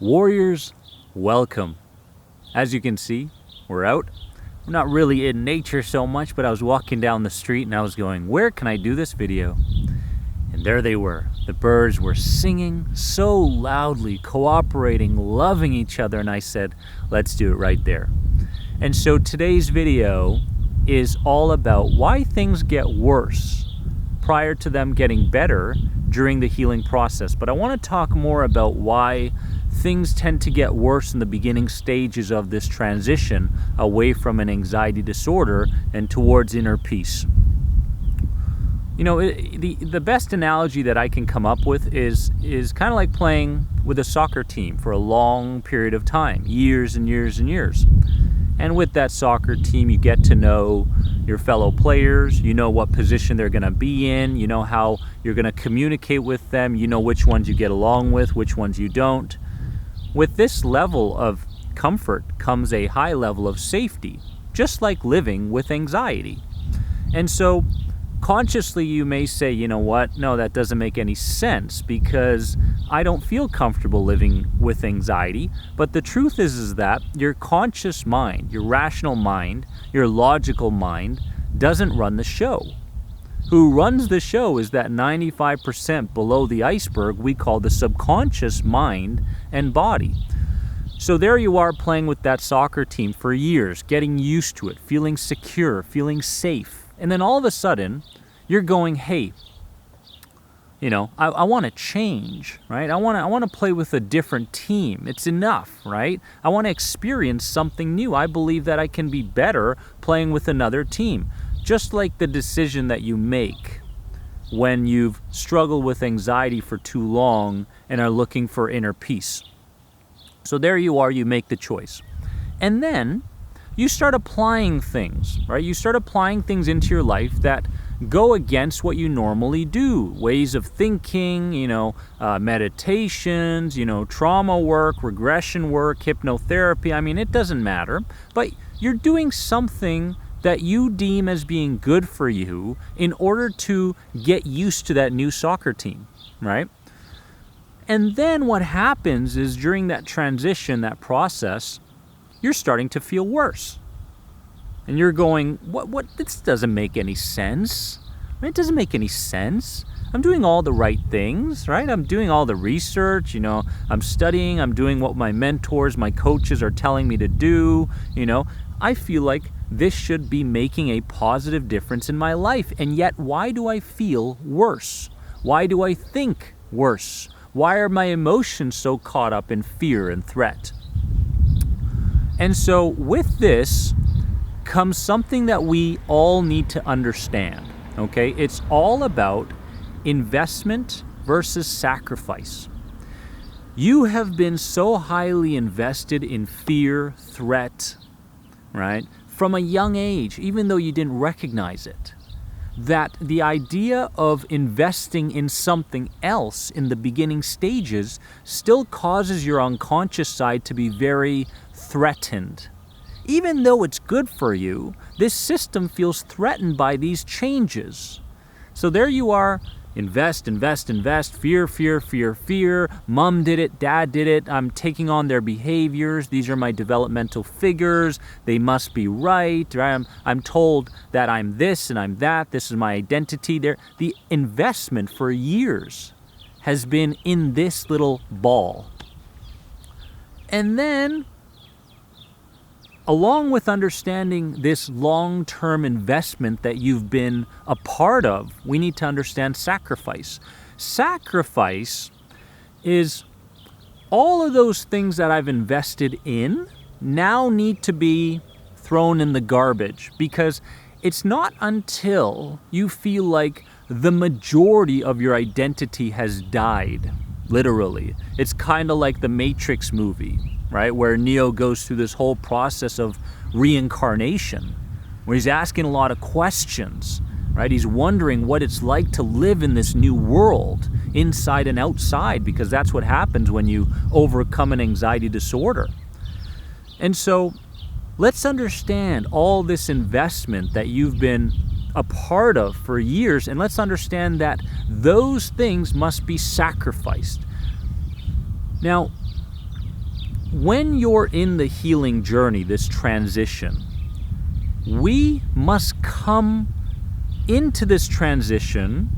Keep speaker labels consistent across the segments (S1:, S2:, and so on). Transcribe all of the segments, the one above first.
S1: Warriors, welcome. As you can see, we're out. I'm not really in nature so much, but I was walking down the street and I was going, where can I do this video? And there they were. The birds were singing so loudly, cooperating, loving each other, and I said, let's do it right there. And so today's video is all about why things get worse prior to them getting better during the healing process. But I want to talk more about why things tend to get worse in the beginning stages of this transition away from an anxiety disorder and towards inner peace. You know, the best analogy that I can come up with is kind of like playing with a soccer team for a long period of time, years and years and years. And with that soccer team, you get to know your fellow players, you know what position they're going to be in, you know how you're going to communicate with them, you know which ones you get along with, which ones you don't. With this level of comfort comes a high level of safety, just like living with anxiety. And so consciously you may say, you know what, no, that doesn't make any sense because I don't feel comfortable living with anxiety. But the truth is that your conscious mind, your rational mind, your logical mind doesn't run the show. Who runs the show is that 95% below the iceberg we call the subconscious mind and body. So there you are playing with that soccer team for years, getting used to it, feeling secure, feeling safe. And then all of a sudden, you're going, hey, you know, I want to change, right? I want to play with a different team. It's enough, right? I want to experience something new. I believe that I can be better playing with another team. Just like the decision that you make when you've struggled with anxiety for too long and are looking for inner peace. So there you are, you make the choice. And then you start applying things, right? You start applying things into your life that go against what you normally do. Ways of thinking, meditations, trauma work, regression work, hypnotherapy. I mean, it doesn't matter. But you're doing something that you deem as being good for you in order to get used to that new soccer team, right? And then what happens is during that transition, that process, you're starting to feel worse. And you're going, what, this doesn't make any sense. It doesn't make any sense. I'm doing all the right things, right? I'm doing all the research, I'm studying, I'm doing what my mentors, my coaches are telling me to do, I feel like this should be making a positive difference in my life. And yet, why do I feel worse? Why do I think worse? Why are my emotions so caught up in fear and threat? And so with this comes something that we all need to understand, okay? It's all about investment versus sacrifice. You have been so highly invested in fear, threat, right? From a young age, even though you didn't recognize it, that the idea of investing in something else in the beginning stages still causes your unconscious side to be very threatened. Even though it's good for you, this system feels threatened by these changes. So there you are, invest, fear. Mom did it, dad did it, I'm taking on their behaviors, these are my developmental figures, they must be right, I'm told that I'm this and I'm that, this is my identity. The investment for years has been in this little ball. And then, along with understanding this long-term investment that you've been a part of, we need to understand sacrifice. Sacrifice is all of those things that I've invested in now need to be thrown in the garbage, because it's not until you feel like the majority of your identity has died, literally. It's kind of like the Matrix movie, right? Where Neo goes through this whole process of reincarnation, where he's asking a lot of questions, right? He's wondering what it's like to live in this new world, inside and outside, because that's what happens when you overcome an anxiety disorder. And so let's understand all this investment that you've been a part of for years, and let's understand that those things must be sacrificed. Now, when you're in the healing journey, this transition, we must come into this transition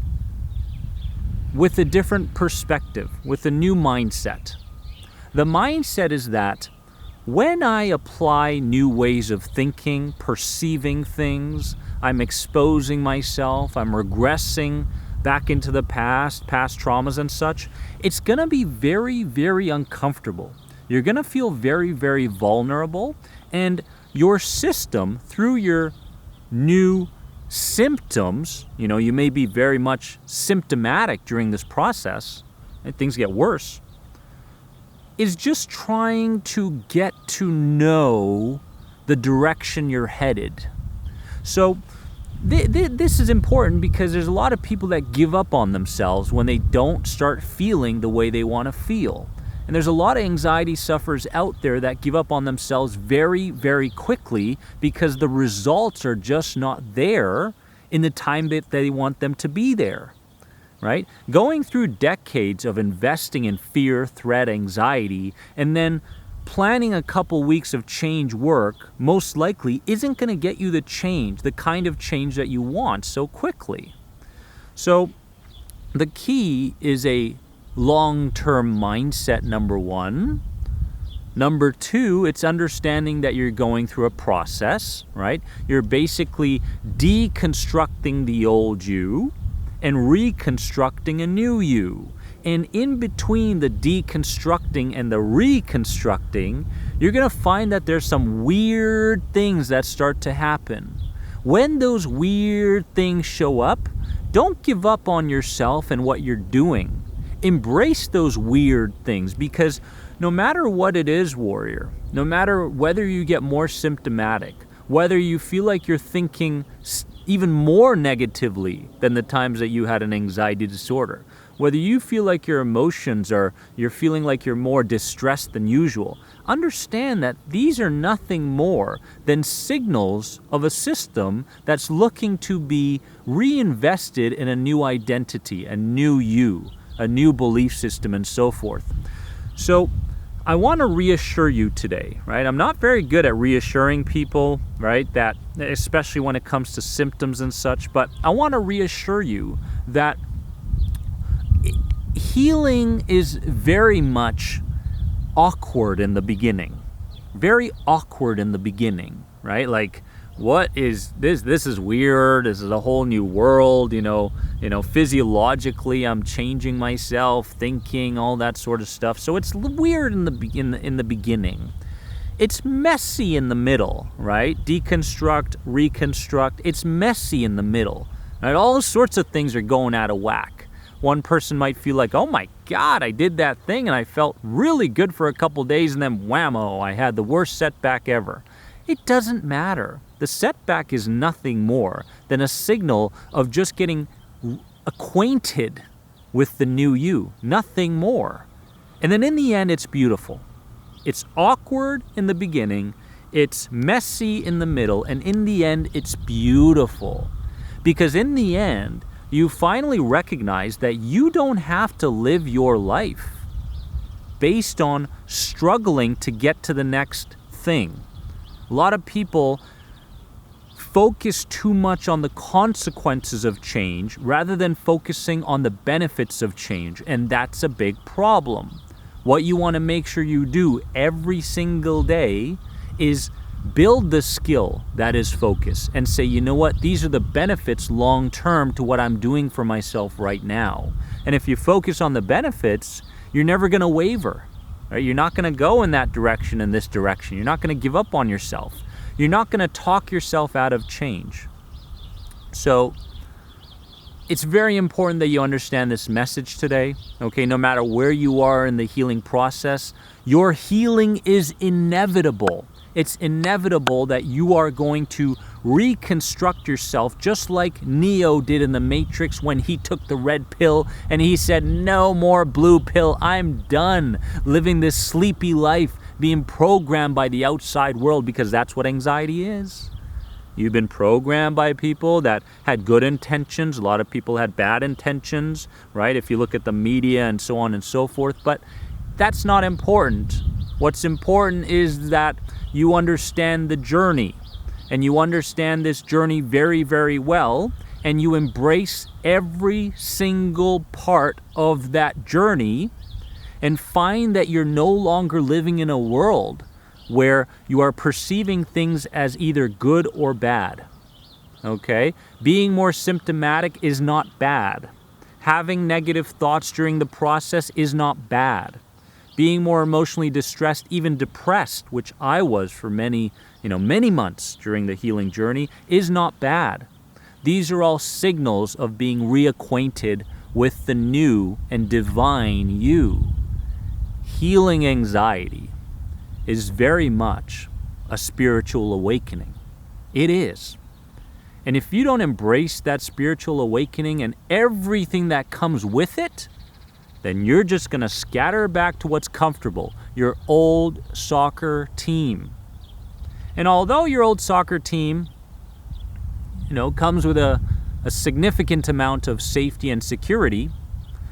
S1: with a different perspective, with a new mindset. The mindset is that when I apply new ways of thinking, perceiving things, I'm exposing myself, I'm regressing back into the past traumas and such, it's going to be very, very uncomfortable. You're going to feel very, very vulnerable, and your system, through your new symptoms, you may be very much symptomatic during this process, and things get worse, is just trying to get to know the direction you're headed. So this is important because there's a lot of people that give up on themselves when they don't start feeling the way they want to feel. And there's a lot of anxiety sufferers out there that give up on themselves very, very quickly because the results are just not there in the time that they want them to be there, right? Going through decades of investing in fear, threat, anxiety, and then planning a couple weeks of change work most likely isn't going to get you the change, the kind of change that you want so quickly. So the key is a long-term mindset, number one. Number two, it's understanding that you're going through a process, right? You're basically deconstructing the old you and reconstructing a new you. And in between the deconstructing and the reconstructing, you're going to find that there's some weird things that start to happen. When those weird things show up, don't give up on yourself and what you're doing. Embrace those weird things, because no matter what it is, warrior, no matter whether you get more symptomatic, whether you feel like you're thinking even more negatively than the times that you had an anxiety disorder, whether you feel like your emotions you're feeling like you're more distressed than usual, understand that these are nothing more than signals of a system that's looking to be reinvested in a new identity, a new you, a new belief system, and so forth. So I want to reassure you today, right? I'm not very good at reassuring people, right? That, especially when it comes to symptoms and such, but I want to reassure you that healing is very much awkward in the beginning. Very awkward in the beginning, right? Like, what is this? This is weird. This is a whole new world, physiologically I'm changing myself, thinking, all that sort of stuff. So it's weird in the beginning. It's messy in the middle, right? Deconstruct, reconstruct. It's messy in the middle, right? All sorts of things are going out of whack. One person might feel like, oh my God, I did that thing and I felt really good for a couple days, and then whammo, I had the worst setback ever. It doesn't matter. The setback is nothing more than a signal of just getting acquainted with the new you. Nothing more. And then in the end, it's beautiful. It's awkward in the beginning, it's messy in the middle, and in the end, it's beautiful. Because in the end, you finally recognize that you don't have to live your life based on struggling to get to the next thing. A lot of people focus too much on the consequences of change rather than focusing on the benefits of change, and that's a big problem. What you want to make sure you do every single day is build the skill that is focus and say, you know what, these are the benefits long term to what I'm doing for myself right now. And if you focus on the benefits, you're never going to waver. Right? You're not going to go in that direction, in this direction. You're not going to give up on yourself. You're not going to talk yourself out of change. So it's very important that you understand this message today. Okay, no matter where you are in the healing process, your healing is inevitable. It's inevitable that you are going to reconstruct yourself just like Neo did in the Matrix when he took the red pill and he said, no more blue pill. I'm done living this sleepy life, being programmed by the outside world, because that's what anxiety is. You've been programmed by people that had good intentions. A lot of people had bad intentions, right? If you look at the media and so on and so forth, but that's not important. What's important is that you understand the journey, and you understand this journey very, very well, and you embrace every single part of that journey and find that you're no longer living in a world where you are perceiving things as either good or bad. Okay? Being more symptomatic is not bad. Having negative thoughts during the process is not bad. Being more emotionally distressed, even depressed, which I was for many months during the healing journey, is not bad. These are all signals of being reacquainted with the new and divine you. Healing anxiety is very much a spiritual awakening. It is. And if you don't embrace that spiritual awakening and everything that comes with it, then you're just going to scatter back to what's comfortable, your old soccer team. And although your old soccer team, comes with a significant amount of safety and security,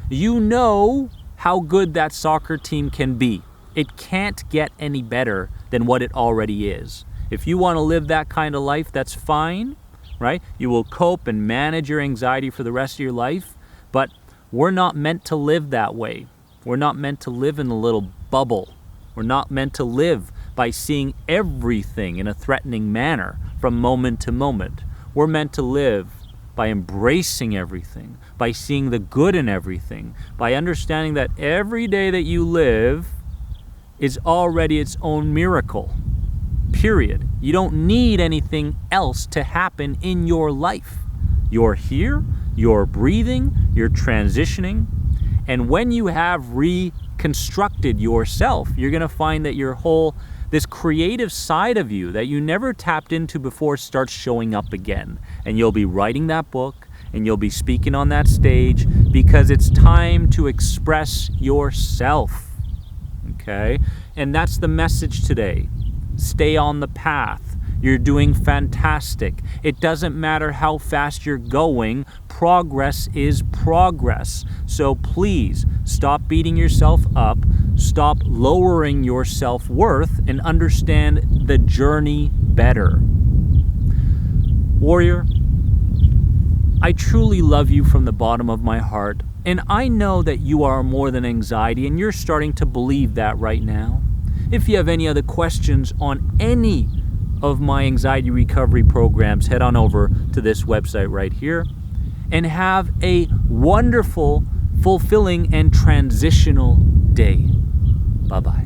S1: you know how good that soccer team can be. It can't get any better than what it already is. If you want to live that kind of life, that's fine, right? You will cope and manage your anxiety for the rest of your life, but we're not meant to live that way. We're not meant to live in a little bubble. We're not meant to live by seeing everything in a threatening manner from moment to moment. We're meant to live by embracing everything, by seeing the good in everything, by understanding that every day that you live is already its own miracle. Period. You don't need anything else to happen in your life. You're here, you're breathing, you're transitioning, and when you have reconstructed yourself, you're going to find that this creative side of you that you never tapped into before starts showing up again. And you'll be writing that book, and you'll be speaking on that stage, because it's time to express yourself. Okay? And that's the message today. Stay on the path. You're doing fantastic. It doesn't matter how fast you're going. Progress is progress. So please stop beating yourself up. Stop lowering your self-worth and understand the journey better. Warrior, I truly love you from the bottom of my heart. And I know that you are more than anxiety, and you're starting to believe that right now. If you have any other questions on any of my anxiety recovery programs, head on over to this website right here, and have a wonderful, fulfilling, and transitional day. Bye-bye.